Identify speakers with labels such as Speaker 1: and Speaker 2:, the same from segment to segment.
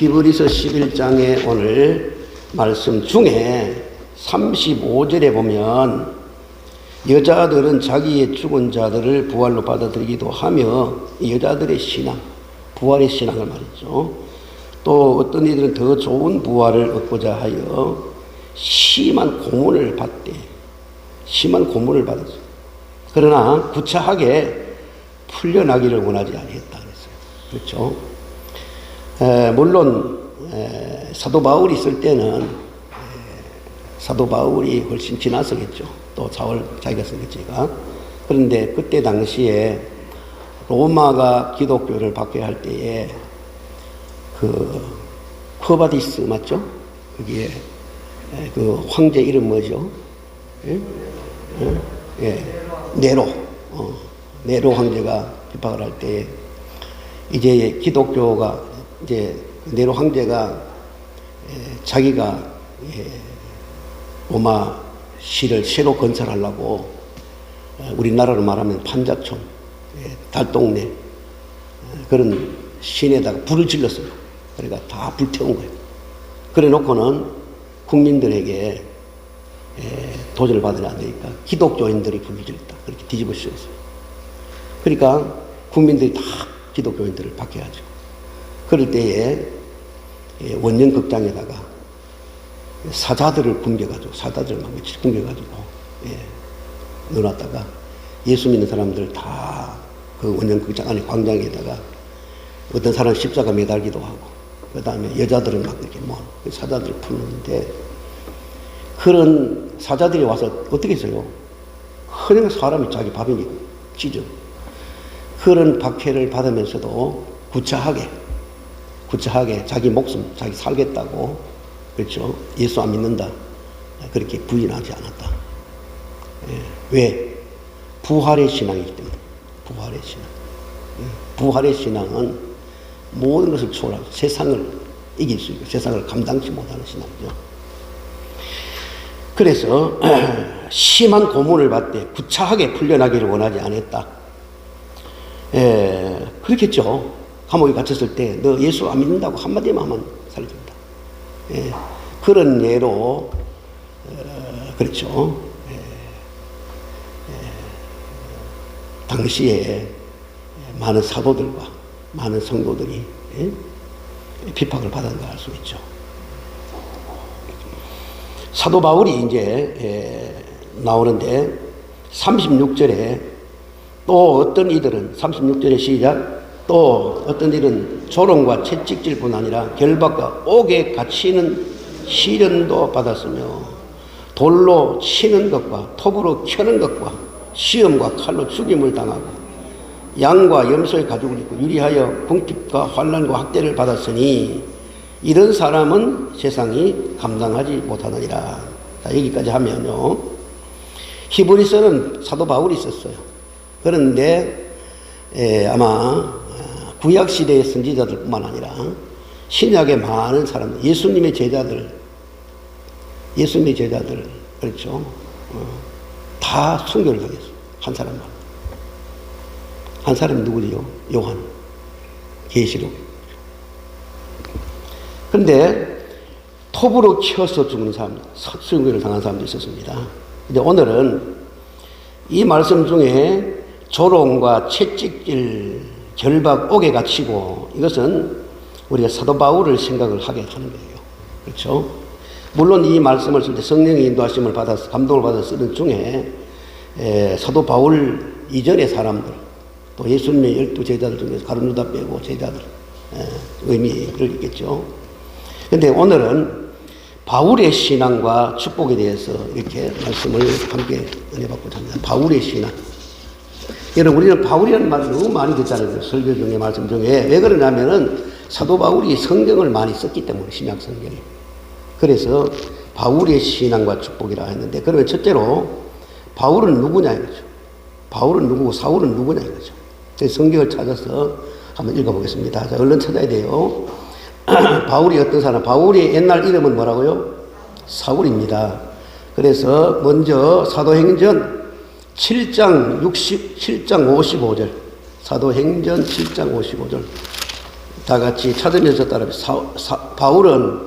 Speaker 1: 히브리서 11장의 오늘 말씀 중에 35절에 보면 여자들은 자기의 죽은 자들을 부활로 받아들이기도 하며 여자들의 신앙, 부활의 신앙을 말이죠. 또 어떤 이들은 더 좋은 부활을 얻고자 하여 심한 고문을 받되 심한 고문을 받았어요. 그러나 구차하게 풀려나기를 원하지 아니했다 그랬어요. 그렇죠? 물론 사도 바울이 있을 때는 사도 바울이 훨씬 지나서겠죠. 또 사울 자기가 쓰겠지가. 그런데 그때 당시에 로마가 기독교를 받게 할 때에 그 쿠바디스 맞죠? 그게 그 황제 이름 뭐죠? 예? 네로. 네로 황제가 비박을 할 때 이제 기독교가 이제 네로 황제가 자기가 로마 시를 새로 건설하려고 우리나라로 말하면 판자촌, 달동네 그런 시내다가 불을 질렀어요. 그러니까 다 불태운 거예요. 그래 놓고는 국민들에게 도전을 받으면 안 되니까 기독교인들이 불을 질렀다. 그렇게 뒤집어 씌웠어요. 그러니까 국민들이 다 기독교인들을 박해하죠. 그럴 때에 원년 극장에다가 사자들을 굶겨가지고 사자들을 막 며칠 굶겨가지고 넣어놨다가 예수 믿는 사람들 다 그 원년 극장 안에 광장에다가 어떤 사람 십자가 매달기도 하고 그 다음에 여자들은 막 이렇게 사자들을 푸는데 그런 사자들이 와서 어떻게 했어요? 흔히 사람이 자기 밥이니까 찢어. 그런 박해를 받으면서도 구차하게 자기 목숨, 자기 살겠다고, 그렇죠? 예수 안 믿는다. 그렇게 부인하지 않았다. 왜? 부활의 신앙이기 때문에. 부활의 신앙. 부활의 신앙은 모든 것을 초월하고 세상을 이길 수 있고 세상을 감당치 못하는 신앙이죠. 그래서 심한 고문을 받되 구차하게 풀려나기를 원하지 않았다. 그렇겠죠. 감옥에 갇혔을 때 너 예수 안 믿는다고 한마디만 하면 살려준다. 그런 예로 그렇죠. 당시에 많은 사도들과 많은 성도들이 비박을 받은 걸 알 수 있죠. 사도 바울이 이제 나오는데 36절에 또 어떤 이들은 36절의 시작 또 어떤 일은 조롱과 채찍질뿐 아니라 결박과 옥에 갇히는 시련도 받았으며 돌로 치는 것과 톱으로 켜는 것과 시험과 칼로 죽임을 당하고 양과 염소의 가죽을 입고 유리하여 궁핍과 환난과 학대를 받았으니 이런 사람은 세상이 감당하지 못하느니라. 자, 여기까지 하면요. 히브리서는 사도 바울이 썼어요. 그런데 아마 구약시대의 선지자들뿐만 아니라 신약의 많은 사람들, 예수님의 제자들, 그렇죠. 다 순교를 당했어요. 한 사람만. 한 사람이 누구지요? 요한. 계시록. 그런데 톱으로 쳐서 죽는 사람, 순교를 당한 사람도 있었습니다. 근데 오늘은 이 말씀 중에 조롱과 채찍질, 결박, 옥에 갇히고 이것은 우리가 사도 바울을 생각을 하게 하는 거예요. 그렇죠? 물론 이 말씀을 쓸 때 성령의 인도하심을 받아서 감동을 받아서 쓰는 중에 사도 바울 이전의 사람들 또 예수님의 12제자들 중에서 가룟 유다 빼고 제자들 의미를 있겠죠. 그런데 오늘은 바울의 신앙과 축복에 대해서 이렇게 말씀을 함께 은혜받고자 합니다. 바울의 신앙. 여러분 우리는 바울이라는 말을 너무 많이 듣잖아요. 설교 중에 말씀 중에. 왜 그러냐면은 사도 바울이 성경을 많이 썼기 때문에 신약 성경이. 그래서 바울의 신앙과 축복이라 했는데 그러면 첫째로 바울은 누구냐 이거죠. 바울은 누구고 사울은 누구냐 이거죠. 그래서 성경을 찾아서 한번 읽어보겠습니다. 자, 얼른 찾아야 돼요. 바울이 어떤 사람? 바울의 옛날 이름은 뭐라고요? 사울입니다. 그래서 먼저 사도행전 7장 55절 사도행전 7장 55절 다 같이 찾으면서 따라합니다. 바울은,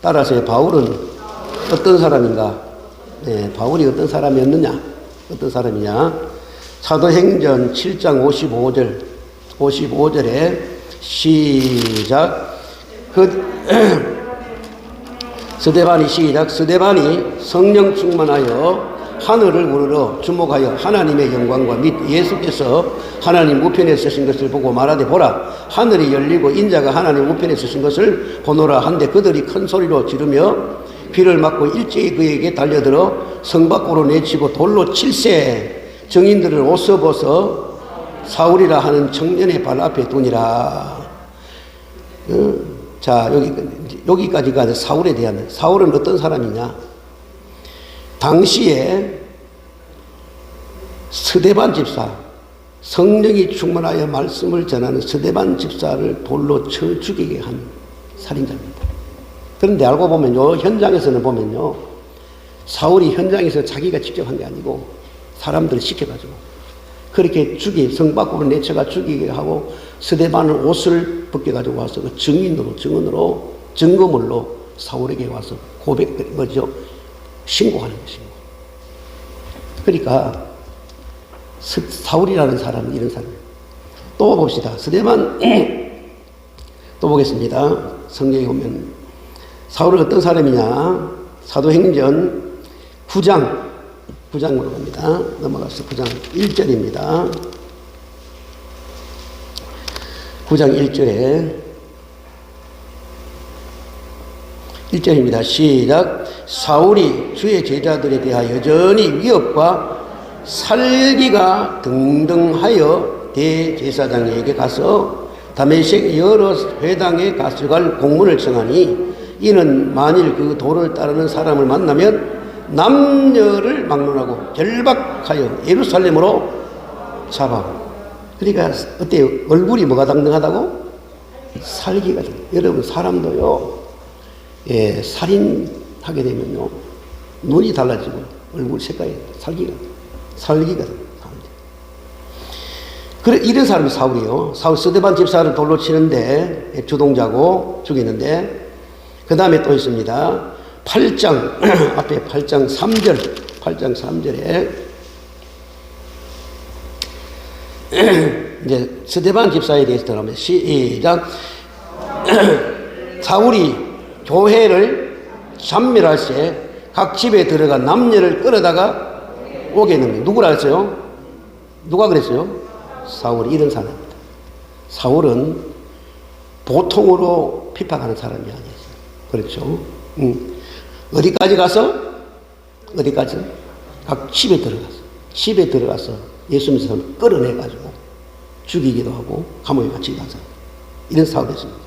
Speaker 1: 따라서요. 바울은 어떤 사람인가? 네, 바울이 어떤 사람이었느냐? 어떤 사람이냐? 사도행전 7장 55절에 시작. 스데반이 시작. 스데반이 성령 충만하여 하늘을 우러러 주목하여 하나님의 영광과 및 예수께서 하나님 우편에 서신 것을 보고 말하되 보라 하늘이 열리고 인자가 하나님 우편에 서신 것을 보노라 한데 그들이 큰 소리로 지르며 귀를 막고 일제히 그에게 달려들어 성 밖으로 내치고 돌로 칠세 정인들을 옷을 벗어 사울이라 하는 청년의 발 앞에 두니라. 자, 여기까지가 사울에 대한. 사울은 어떤 사람이냐? 당시에 스데반 집사, 성령이 충만하여 말씀을 전하는 스데반 집사를 돌로 쳐 죽이게 한 살인자입니다. 그런데 알고 보면요, 현장에서는 보면요, 사울이 현장에서 자기가 직접 한 게 아니고 사람들을 시켜가지고 그렇게 성 밖으로 내쳐가 죽이게 하고 스데반은 옷을 벗겨가지고 와서 그 증거물로 사울에게 와서 신고하는 것입니다. 그러니까 사울이라는 사람은 이런 사람이에요. 또 봅시다. 스데반 또 보겠습니다. 성경에 보면 사울은 어떤 사람이냐? 사도행전 9장으로 갑니다. 넘어가서 9장 1절입니다. 9장 1절입니다. 시작. 사울이 주의 제자들에 대하여 여전히 위협과 살기가 등등하여 대제사장에게 가서 다메섹 여러 회당에 가져갈 공문을 청하니 이는 만일 그 도를 따르는 사람을 만나면 남녀를 막론하고 결박하여 예루살렘으로 잡아. 그러니까 어때요? 얼굴이 뭐가 당당하다고? 살기가. 여러분 사람도요, 살인하게 되면요 눈이 달라지고 얼굴 색깔이 살기가. 그래 이런 사람이 사울이요. 사울 스데반 집사를 돌로 치는데 주동자고 죽이는데 그 다음에 또 있습니다. 8장 앞에 8장 3절에 이제 스데반 집사에 대해서 들어가면 시작. 사울이 교회를 참멸할 때 각 집에 들어가 남녀를 끌어다가 오게 했는데 누구라 했어요? 누가 그랬어요? 사울이 이런 사람입니다. 사울은 보통으로 핍박하는 사람이 아니었어요. 그렇죠? 어디까지 가서? 각 집에 들어가서 예수님의 사람을 끌어내가지고 죽이기도 하고 감옥에 갇히기도 한 사람. 이런 사울이었습니다.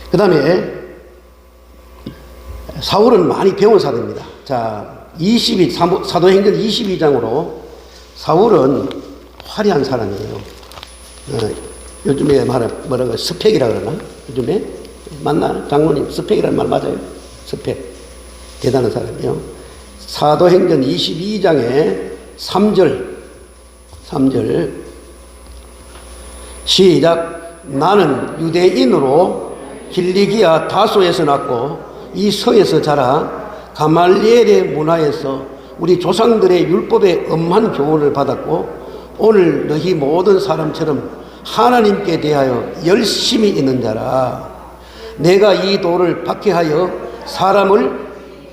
Speaker 1: 그 다음에 사울은 많이 배운 사람입니다. 자, 사도행전 22장으로 사울은 화려한 사람이에요. 요즘에 뭐라고 스펙이라 그러나? 요즘에 맞나? 장로님 스펙이라는 말 맞아요? 스펙. 대단한 사람이에요. 사도행전 22장에 3절 시작. 나는 유대인으로 길리기아 다소에서 났고 이 성에서 자라 가말리엘의 문화에서 우리 조상들의 율법의 엄한 교훈을 받았고 오늘 너희 모든 사람처럼 하나님께 대하여 열심히 있는 자라. 내가 이 돌을 박해하여 사람을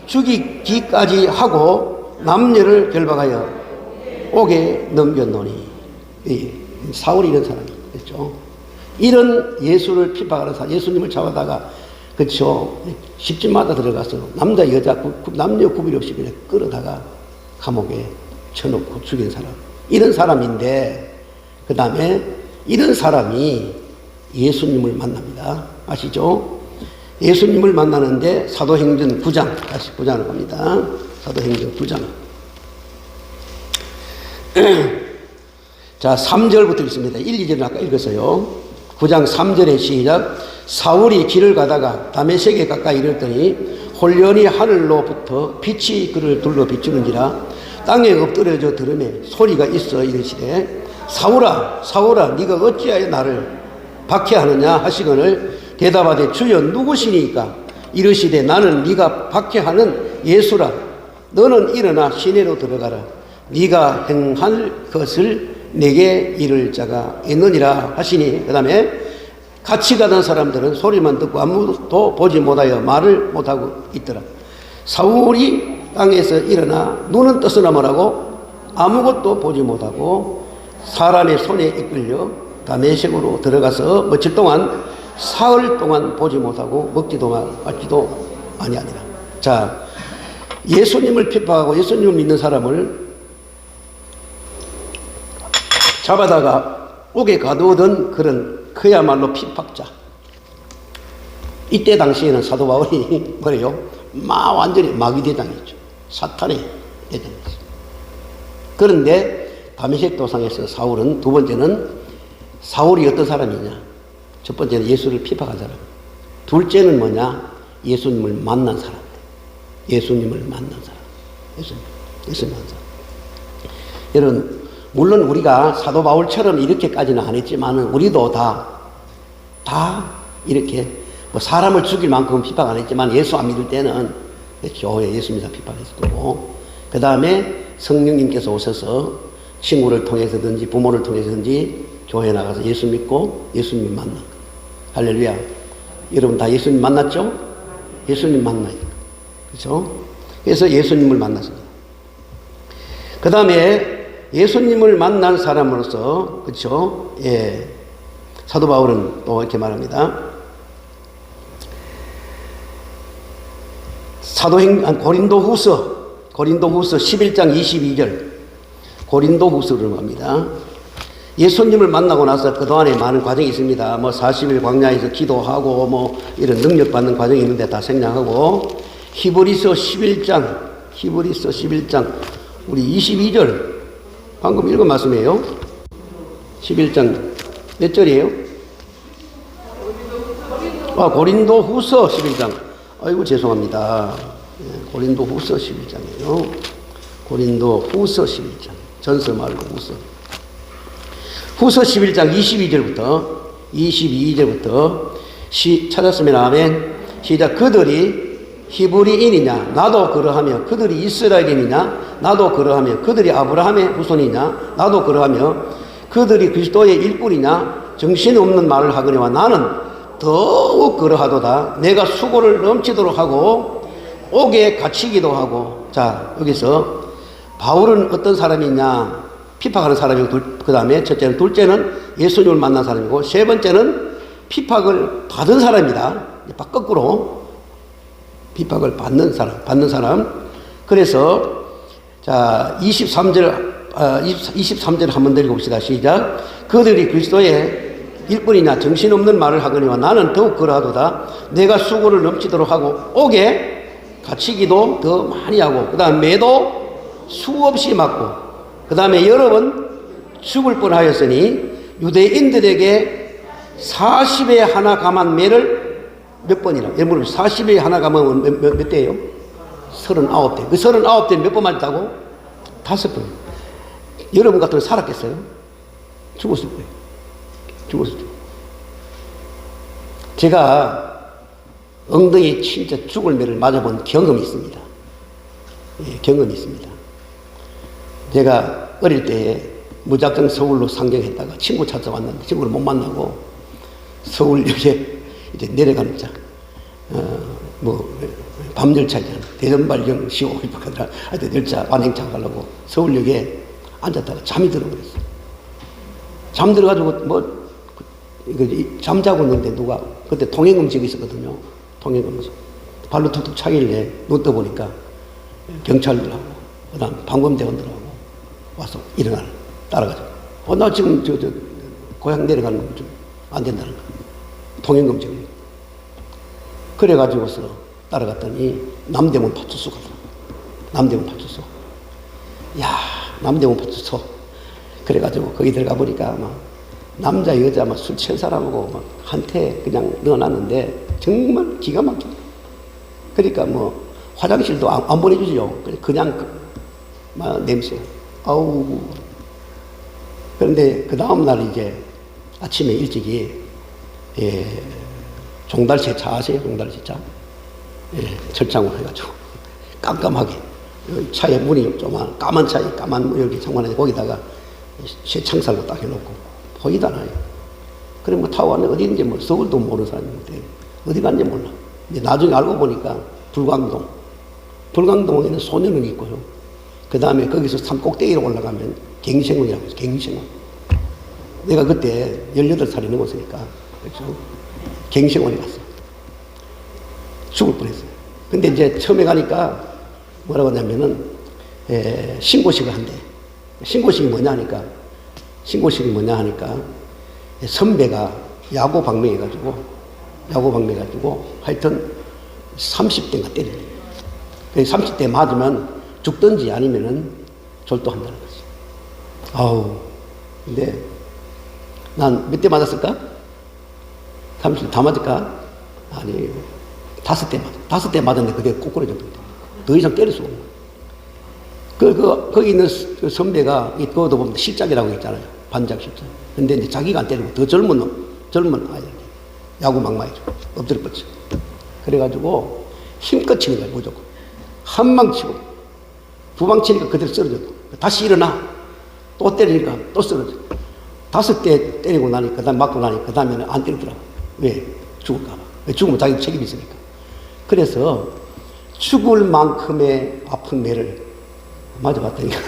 Speaker 1: 죽이기까지 하고 남녀를 결박하여 옥에 넘겼노니. 사울이 이런 사람이겠죠. 이런 예수를 핍박하는 사람, 예수님을 잡아다가 그렇죠. 집집마다 들어가서 남자 여자 남녀 구별 없이 그냥 끌어다가 감옥에 쳐놓고 죽인 사람. 이런 사람인데 그 다음에 이런 사람이 예수님을 만납니다. 아시죠? 예수님을 만나는데 사도행전 9장 다시 9장으로 갑니다. 사도행전 9장 자 3절부터 읽습니다. 1, 2절은 아까 읽었어요. 9장 3절에 시작. 사울이 길을 가다가 다메섹에 가까이 이르더니 홀연히 하늘로부터 빛이 그를 둘러 비추는지라 땅에 엎드려져 들으매 소리가 있어 이르시되 사울아 사울아 네가 어찌하여 나를 박해하느냐 하시거늘 대답하되 주여 누구시니까? 이르시되 나는 네가 박해하는 예수라. 너는 일어나 시내로 들어가라. 네가 행할 것을 내게 이를 자가 있느니라 하시니, 그 다음에 같이 가던 사람들은 소리만 듣고 아무도 보지 못하여 말을 못하고 있더라. 사울이 땅에서 일어나 눈은 떠서나 뭐라고? 아무것도 보지 못하고 사람의 손에 이끌려 다메섹으로 들어가서 며칠 동안 사흘 동안 보지 못하고 먹지도 마시지도 아니하니라. 자, 예수님을 핍박하고 예수님을 믿는 사람을 잡아다가 옥에 가두던 그런 그야말로 핍박자. 이때 당시에는 사도 바울이 뭐래요? 완전히 마귀대장이죠. 사탄의 대장이죠. 그런데 다메섹 도상에서 사울은, 두 번째는 사울이 어떤 사람이냐? 첫 번째는 예수를 핍박한 사람. 둘째는 뭐냐? 예수님을 만난 사람. 예수님을 만난 사람. 예수님 만난 사람. 여러분, 물론 우리가 사도 바울처럼 이렇게까지는 안 했지만은 우리도 다 이렇게 뭐 사람을 죽일 만큼 핍박 안 했지만 예수 안 믿을 때는 교회 예수 믿어 핍박했을 거고, 그 다음에 성령님께서 오셔서 친구를 통해서든지 부모를 통해서든지 교회에 나가서 예수 믿고 예수님 만나. 할렐루야. 여러분 다 예수님 만났죠? 예수님 만나요. 그렇죠? 그래서 예수님을 만났습니다. 그 다음에 예수님을 만난 사람으로서, 그렇죠? 예. 사도 바울은 또 이렇게 말합니다. 고린도후서 11장 22절. 고린도후서를 합니다. 예수님을 만나고 나서 그동안에 많은 과정이 있습니다. 뭐 40일 광야에서 기도하고 뭐 이런 능력 받는 과정이 있는데 다 생략하고, 히브리서 11장 우리 22절 방금 읽은 말씀이에요. 11장 몇 절이에요? 고린도후서 11장. 아이고 죄송합니다. 고린도후서 11장이에요. 고린도후서 11장. 전서 말고 후서. 후서 11장 22절부터 찾았으면 아멘. 시작. 그들이 히브리인이냐? 나도 그러하며. 그들이 이스라엘인이냐? 나도 그러하며. 그들이 아브라함의 후손이냐? 나도 그러하며. 그들이 그리스도의 일꾼이냐? 정신없는 말을 하거니와 나는 더욱 그러하도다. 내가 수고를 넘치도록 하고 옥에 갇히기도 하고. 자, 여기서 바울은 어떤 사람이냐? 핍박하는 사람이고, 그 다음에 첫째는, 둘째는 예수님을 만난 사람이고, 세 번째는 핍박을 받은 사람이다. 거꾸로 핍박을 받는 사람. 그래서 자 23절 한번 더 읽어봅시다. 시작. 그들이 그리스도의 일꾼이냐? 정신없는 말을 하거니와 나는 더욱 그러하도다. 내가 수고를 넘치도록 하고 옥에 갇히기도 더 많이 하고, 그 다음 매도 수없이 맞고, 그 다음에 여러 번 죽을 뻔하였으니 유대인들에게 40에 하나 감한 매를 몇 번이나? 여러분 40에 하나 감하면 몇 대예요? 39대. 그 39대 몇 번 맞았다고? 5번. 여러분 같으면 살았겠어요? 죽었을 거예요. 죽었을 거예요. 제가 엉덩이에 진짜 죽을 매를 맞아본 경험이 있습니다. 예, 경험이 있습니다. 제가 어릴 때에 무작정 서울로 상경했다가 친구 찾아왔는데 친구를 못 만나고 서울역에 이제 내려가는 차, 밤열차잖아. 대전발경 15분 가더라. 하여튼 열차, 완행차 가려고 서울역에 앉았다가 잠이 들어버렸어. 잠 들어가지고 잠자고 있는데 누가, 그때 통행금지가 있었거든요. 통행금지. 발로 툭툭 차길래 눈 떠보니까 경찰들하고, 그 다음 방범대원들하고 와서 일어나, 따라가죠. 나 지금 고향 내려가는 건 좀 안 된다는 거야. 통행금지. 그래가지고서 따라갔더니 남대문 파출소 가더라. 남대문 파출소. 야, 남대문 파출소. 그래가지고 거기 들어가 보니까 막 남자 여자 막 술 취한 사람하고 막 한테 그냥 넣어놨는데 정말 기가 막혀. 그러니까 뭐 화장실도 안 보내주지요. 그냥 막 냄새. 아우. 그런데 그 다음날 이제 아침에 일찍이 예, 종달새차 아세요? 종달새차? 예, 철창으로 해가지고 깜깜하게 차에 문이 조그만 까만 차에 까만 이렇게 창문에 거기다가 새 창살로 딱 해놓고 보이잖아요. 그래 뭐 타고 왔는데 어디인지 뭐 서울도 모르는 사람인데 어디 갔는지 몰라. 근데 나중에 알고 보니까 불광동에는 소년원이 있고요. 그 다음에 거기서 산 꼭대기로 올라가면 갱생원이라고 해서 갱생원. 내가 그때 18살이 넘었으니까 그렇죠. 갱생원에 갔어. 죽을 뻔했어요. 근데 이제 처음에 가니까 뭐라고 하냐면은 신고식을 한대. 신고식이 뭐냐 하니까 선배가 야구 방맹해가지고 하여튼 30대가 때려요. 30대 맞으면 죽든지 아니면은 졸도한다는 거지. 아우, 근데 난 몇 대 맞았을까? 30대 다 맞을까? 아니, 5대 맞았어. 5대 맞았는데 그게 꼬꾸라졌거든. 더 이상 때릴 수가 없는. 거기 있는 그 선배가, 그것도 보면 실작이라고 있잖아요. 반작 실작. 근데 이제 자기가 안 때리고 더 젊은 아이, 야구 막마이죠. 엎드려 뻗쳐. 그래가지고 힘껏 치는 거야, 무조건. 한 방 치고, 두 방 치니까 그대로 쓰러져. 다시 일어나. 또 때리니까 또 쓰러져. 5대 때리고 나니까, 맞고 나니까, 그 다음에는 안 때리더라고. 왜? 죽을까봐. 왜? 죽으면 자기 책임이 있으니까. 그래서 죽을 만큼의 아픈 매를 맞아봤다니까.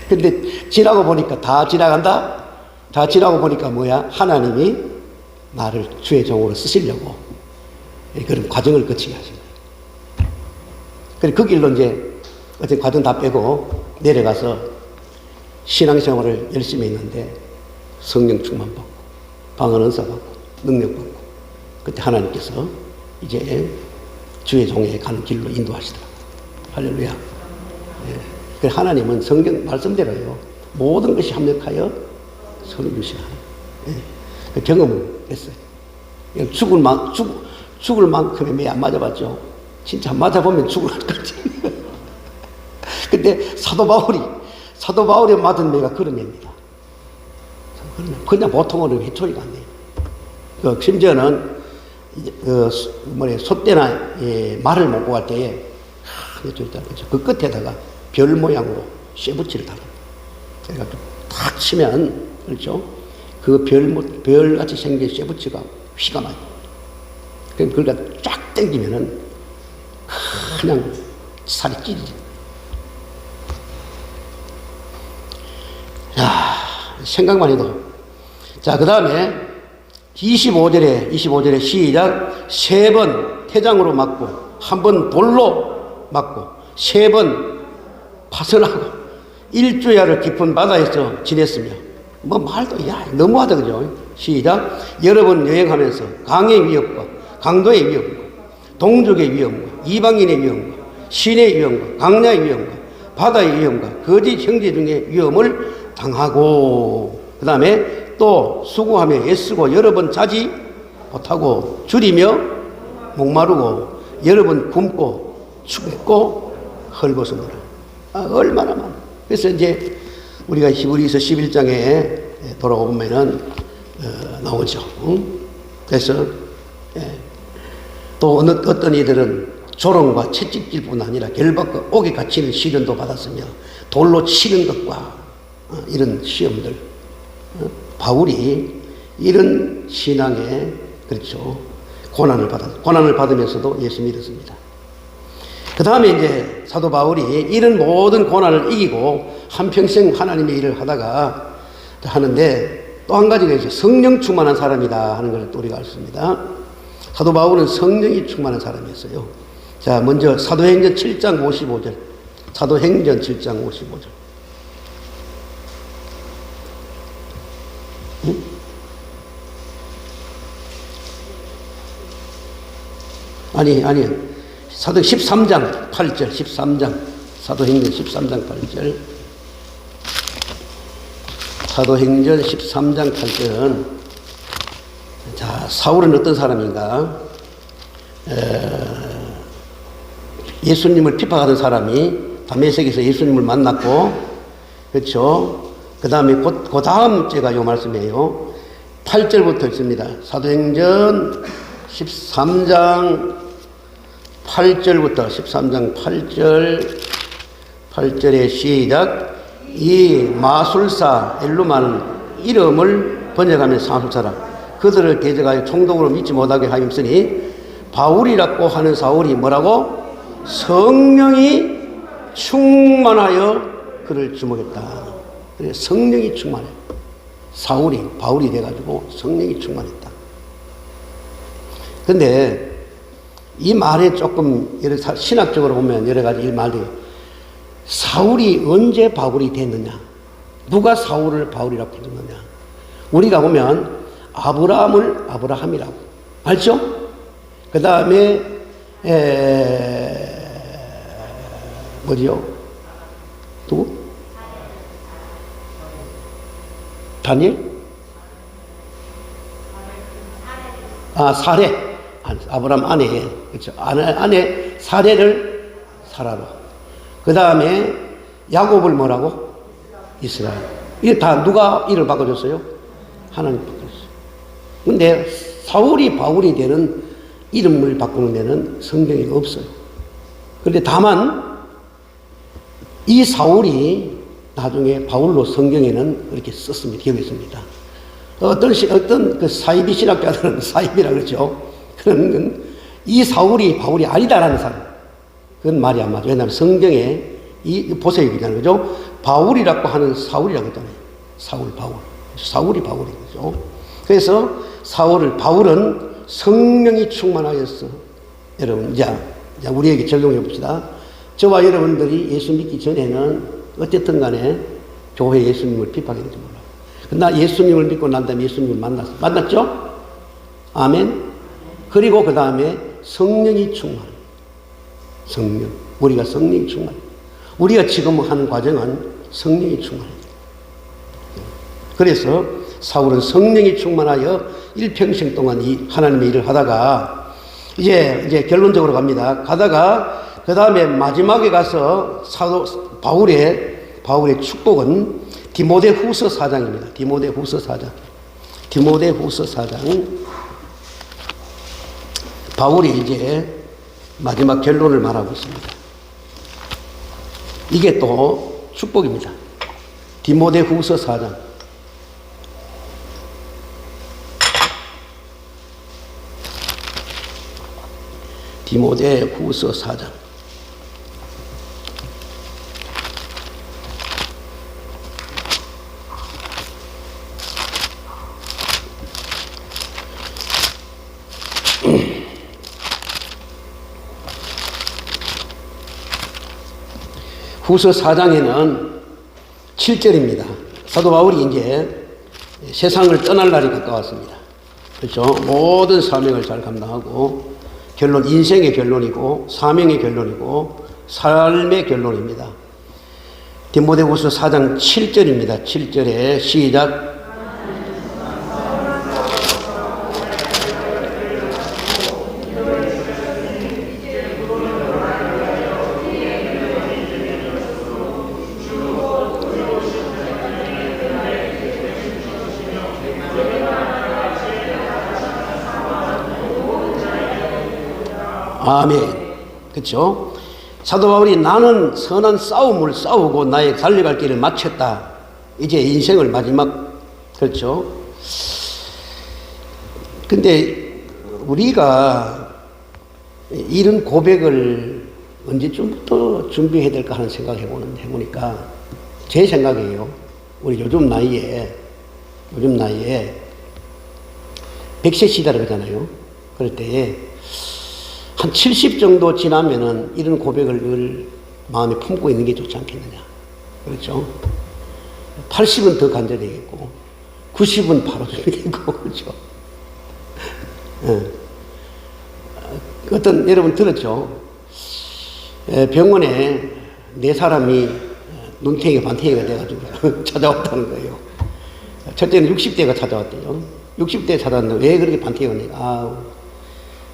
Speaker 1: 근데 지나고 보니까 다 지나간다? 다 지나고 보니까 뭐야? 하나님이 나를 주의 종으로 쓰시려고 그런 과정을 거치게 하신 거예요. 그래, 그 길로 이제 어떤 과정 다 빼고 내려가서 신앙생활을 열심히 했는데 성령 충만 받고 방언 은사 받고 능력 받고 그때 하나님께서 이제 주의 종에 가는 길로 인도하시더라고요. 할렐루야. 예. 그래, 하나님은 성경 말씀대로요. 모든 것이 합력하여 선을 주시나. 예. 그 경험을 했어요. 죽을 만큼의 매 안 맞아봤죠. 진짜 맞아보면 죽을 것 같지. 근데 사도 바울이 맞은 매가 그런 매입니다. 그냥 보통으로 회초리가 안 돼요. 심지어는 소떼나 말을 먹고 갈 때에 그 끝에다가 별 모양으로 쇠붙이를 달아요. 그래가지고 탁 치면 그렇죠. 그 별같이 생긴 쇠붙이가 휘가 나요. 그럼 그걸 쫙 당기면은 그냥 살이 찢어져. 자, 생각만 해도. 자, 그 다음에 25절에 시작. 3번 태장으로 맞고, 1번 돌로 맞고, 3번 파선하고, 일주야를 깊은 바다에서 지냈으며, 뭐 말도, 야, 너무하다, 그죠? 시작. 여러 번 여행하면서 강의 위협과 강도의 위협과 동족의 위험과 이방인의 위험과 신의 위험과 강야의 위험과 바다의 위험과 거짓 형제 중의 위험을 당하고, 그 다음에 또 수고하며 애쓰고 여러 번 자지 못하고 줄이며 목마르고 여러 번 굶고 춥고 헐벗으므로. 얼마나 많아. 그래서 이제 우리가 히브리서 11장에 돌아오면은 나오죠. 그래서 또 어떤 이들은 조롱과 채찍질뿐 아니라 결박과 옥에 갇히는 시련도 받았으며 돌로 치는 것과 이런 시험들. 바울이 이런 신앙에 그렇죠. 고난을 받으면서도 예수 믿었습니다. 그 다음에 이제 사도 바울이 이런 모든 고난을 이기고 한평생 하나님의 일을 하는데 또 한 가지가 있어요. 성령 충만한 사람이다 하는 걸 또 우리가 알 수 있습니다. 사도 바울은 성령이 충만한 사람이었어요. 자, 먼저 사도행전 7장 55절. 사도행전 7장 55절. 아니. 사도 13장 8절, 13장. 사도행전 13장 8절. 사도행전 13장 8절은, 자, 사울은 어떤 사람인가? 예수님을 핍박하던 사람이 다메섹에서 예수님을 만났고, 그렇죠? 그 그 다음에 그 다음 제가 요 말씀이에요. 8절부터 있습니다. 사도행전 13장 8절부터 13장 8절의 시작. 이 마술사 엘루마는 이름을 번역하면서 마술사라 그들을 대적하여 총독으로 믿지 못하게 하였으니 바울이라고 하는 사울이 뭐라고? 성령이 충만하여 그를 주목했다. 성령이 충만해. 바울이 돼가지고 성령이 충만했다. 근데 이 말에 조금 신학적으로 보면 여러 가지 이 말들이 사울이 언제 바울이 됐느냐? 누가 사울을 바울이라고 부르느냐? 우리가 보면 아브라함을 아브라함이라고 알죠? 그 다음에 뭐지요? 누구? 다니엘? 사레. 아브라함 아내. 그렇죠. 아내 사레를 사라로. 그 다음에 야곱을 뭐라고? 이스라엘. 이게 다 누가 이를 바꿔줬어요? 하나님 바꿔줬어요. 근데 사울이 바울이 되는 이름을 바꾸는 데는 성경이 없어요. 그런데 다만 이 사울이 나중에 바울로 성경에는 그렇게 썼습니다. 기억에 있습니다. 어떤 그 사이비 신학자들은 사이비라 그러죠. 그런 건 이 사울이 바울이 아니다라는 사람. 그건 말이 안 맞아요. 왜냐하면 성경에 이 보세요잖아요. 그죠? 바울이라고 하는 사울이라고 했잖아요. 사울이 바울이죠. 그래서 바울은 성령이 충만하였어. 여러분, 이제 우리에게 적용해 봅시다. 저와 여러분들이 예수 믿기 전에는 어쨌든 간에 교회 예수님을 비판했는지 몰라요. 그러나 예수님을 믿고 난 다음에 예수님을 만났죠? 아멘. 그리고 그 다음에 성령이 충만. 우리가 성령이 충만. 우리가 지금 하는 과정은 성령이 충만해요. 그래서 사울은 성령이 충만하여 일평생 동안 이 하나님의 일을 하다가 이제 결론적으로 갑니다. 가다가 그 다음에 마지막에 가서 바울의 축복은 디모데후서 4장입니다. 디모데후서 4장. 바울이 이제 마지막 결론을 말하고 있습니다. 이게 또 축복입니다. 디모데후서 4장. 디모데후서 4장. 후서 4장에는 7절입니다. 사도 바울이 이제 세상을 떠날 날이 가까웠습니다. 그렇죠? 모든 사명을 잘 감당하고 인생의 결론이고 사명의 결론이고 삶의 결론입니다. 디모데후서 4장 7절입니다. 7절에 시작. 아멘. 그렇죠? 사도 바울이 나는 선한 싸움을 싸우고 나의 달려갈 길을 마쳤다. 이제 인생을 마지막. 그렇죠? 근데 우리가 이런 고백을 언제쯤부터 준비해야 될까 하는 생각을 해보니까 제 생각이에요. 우리 요즘 나이에 100세 시대라고 하잖아요. 그럴 때에 한 70 정도 지나면은 이런 고백을 늘 마음에 품고 있는 게 좋지 않겠느냐. 그렇죠? 80은 더 간절해야겠고, 90은 바로 되겠고, 그렇죠? 여러분 들었죠? 병원에 네 사람이 눈탱이가 반탱이가 돼가지고 찾아왔다는 거예요. 첫째는 60대가 찾아왔대요. 60대에 찾아왔는데 왜 그렇게 반탱이가 됐냐.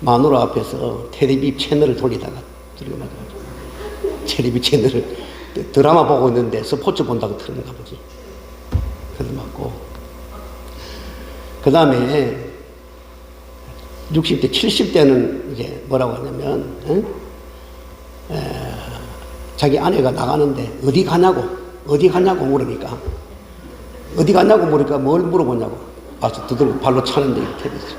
Speaker 1: 마누라 앞에서 텔레비 채널을 돌리다가 들어가가지고 텔레비 채널을 드라마 보고 있는데 스포츠 본다고 틀었는가 보지. 그래도 맞고. 그 다음에 60대, 70대는 이제 뭐라고 하냐면, 자기 아내가 나가는데 어디 가냐고 물으니까, 뭘 물어보냐고. 와서 두들고 발로 차는데 이렇게 됐죠.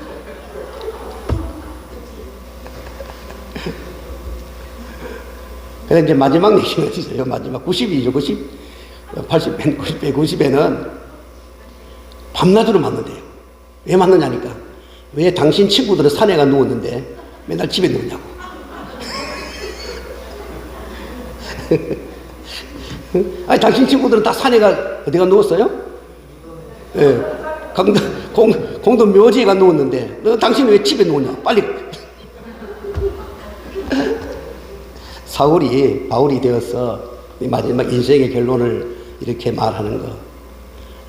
Speaker 1: 그래서 이제 마지막 얘기가 있어요. 마지막 90이죠. 80배, 90배, 90에는 밤낮으로 맞는데요. 왜 맞느냐니까. 왜 당신 친구들은 산에 가 누웠는데 맨날 집에 누우냐고. 아니, 당신 친구들은 다 산에 가, 어디가 누웠어요? 예. 공도 묘지에 가 누웠는데, 너 당신은 왜 집에 누우냐? 빨리. 바울이 되어서 마지막 인생의 결론을 이렇게 말하는 거.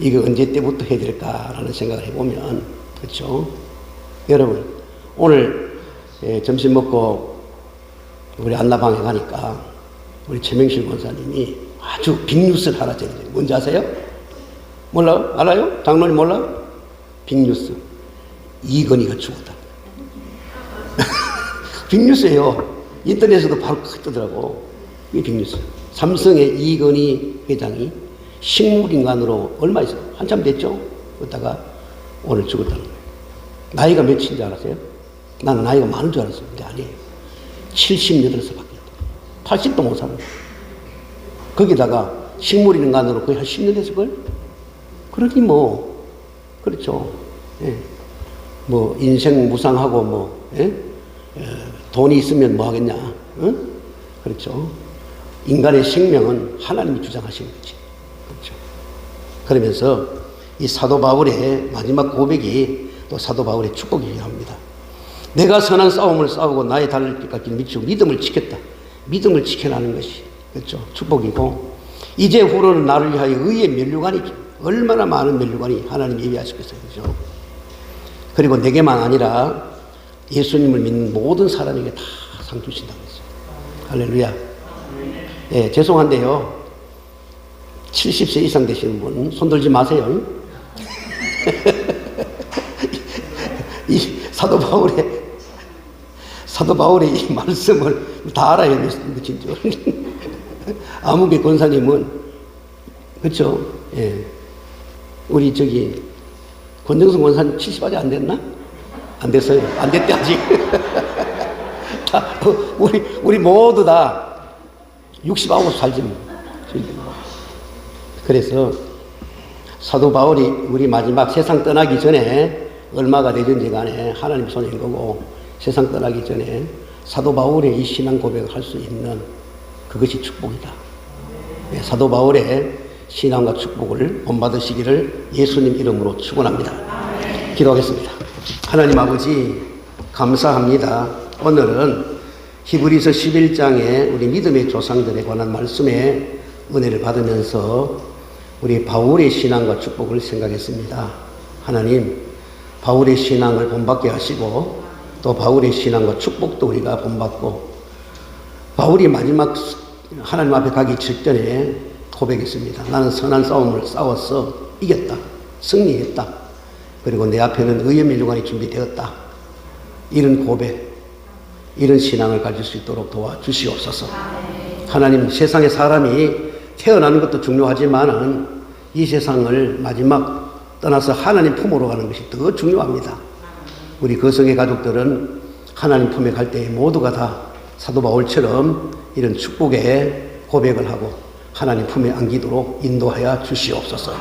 Speaker 1: 이거 언제 때부터 해야 될까라는 생각을 해보면, 그렇죠? 여러분, 오늘 점심 먹고 우리 안나방에 가니까 우리 최명실 권사님이 아주 빅뉴스를 하나 전해줘요. 뭔지 아세요? 몰라요? 알아요? 장로님 몰라? 빅뉴스. 이건희가 죽었다. 빅뉴스예요. 인터넷에도 바로 뜨더라고. 이게 빅뉴스. 삼성의 이건희 회장이 식물인간으로 얼마 있어요? 한참 됐죠? 그러다가 오늘 죽었다는 거예요. 나이가 몇인지 알았어요? 난 나이가 많은 줄 알았어요. 근데 아니에요. 78세 바뀌었다. 80도 못 삽니다. 거기다가 식물인간으로 거의 한 10년 됐을걸? 그러니 뭐, 그렇죠. 예. 뭐, 인생 무상하고 예? 돈이 있으면 뭐 하겠냐. 응? 그렇죠. 인간의 생명은 하나님이 주장하시는 거지. 그렇죠. 그러면서 이 사도 바울의 마지막 고백이 또 사도 바울의 축복이기도 합니다. 내가 선한 싸움을 싸우고 나의 달릴 때까지 미치고 믿음을 지켰다. 믿음을 지켜나는 것이, 그렇죠, 축복이고, 이제 후로는 나를 위하여 의의 면류관이죠. 얼마나 많은 면류관이 하나님 예비하시겠어요. 그렇죠. 그리고 내게만 아니라 예수님을 믿는 모든 사람에게 다 상 주신다고 했어요. 할렐루야. 예, 죄송한데요. 70세 이상 되시는 분 손 들지 마세요. 이 사도 바울의 이 말씀을 다 알아야 되겠습니다. 진짜. 아무개 권사님은, 그렇죠. 예. 우리 권정승 권사님 70 아직 안 됐나? 안 됐어요. 안 됐대 아직. 우리 모두 다 60하고 살지. 그래서 사도 바울이 우리 마지막 세상 떠나기 전에 얼마가 되든지 간에 하나님 손에 있는 거고, 세상 떠나기 전에 사도 바울의 이 신앙 고백을 할 수 있는 그것이 축복이다. 사도 바울의 신앙과 축복을 본받으시기를 예수님 이름으로 축원합니다. 기도하겠습니다. 하나님 아버지, 감사합니다. 오늘은 히브리서 11장에 우리 믿음의 조상들에 관한 말씀에 은혜를 받으면서 우리 바울의 신앙과 축복을 생각했습니다. 하나님, 바울의 신앙을 본받게 하시고 또 바울의 신앙과 축복도 우리가 본받고, 바울이 마지막 하나님 앞에 가기 직전에 고백했습니다. 나는 선한 싸움을 싸워서 이겼다. 승리했다. 그리고 내 앞에는 의의 면류관이 준비되었다. 이런 고백, 이런 신앙을 가질 수 있도록 도와주시옵소서. 하나님, 세상에 사람이 태어나는 것도 중요하지만은 이 세상을 마지막 떠나서 하나님 품으로 가는 것이 더 중요합니다. 우리 거성의 가족들은 하나님 품에 갈 때 모두가 다 사도 바울처럼 이런 축복의 고백을 하고 하나님 품에 안기도록 인도하여 주시옵소서.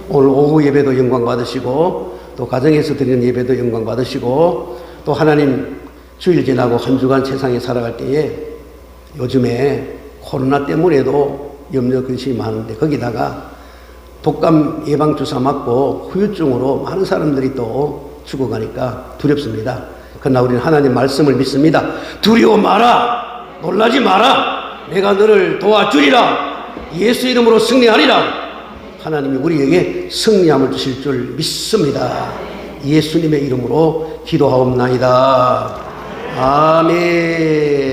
Speaker 1: 오늘 오후 예배도 영광 받으시고 또 가정에서 드리는 예배도 영광 받으시고, 또 하나님 주일 지나고 한 주간 세상에 살아갈 때에 요즘에 코로나 때문에도 염려 근심이 많은데, 거기다가 독감 예방 주사 맞고 후유증으로 많은 사람들이 또 죽어가니까 두렵습니다. 그러나 우리는 하나님 말씀을 믿습니다. 두려워 마라, 놀라지 마라, 내가 너를 도와주리라, 예수 이름으로 승리하리라. 하나님이 우리에게 승리함을 주실 줄 믿습니다. 예수님의 이름으로 기도하옵나이다. 아멘.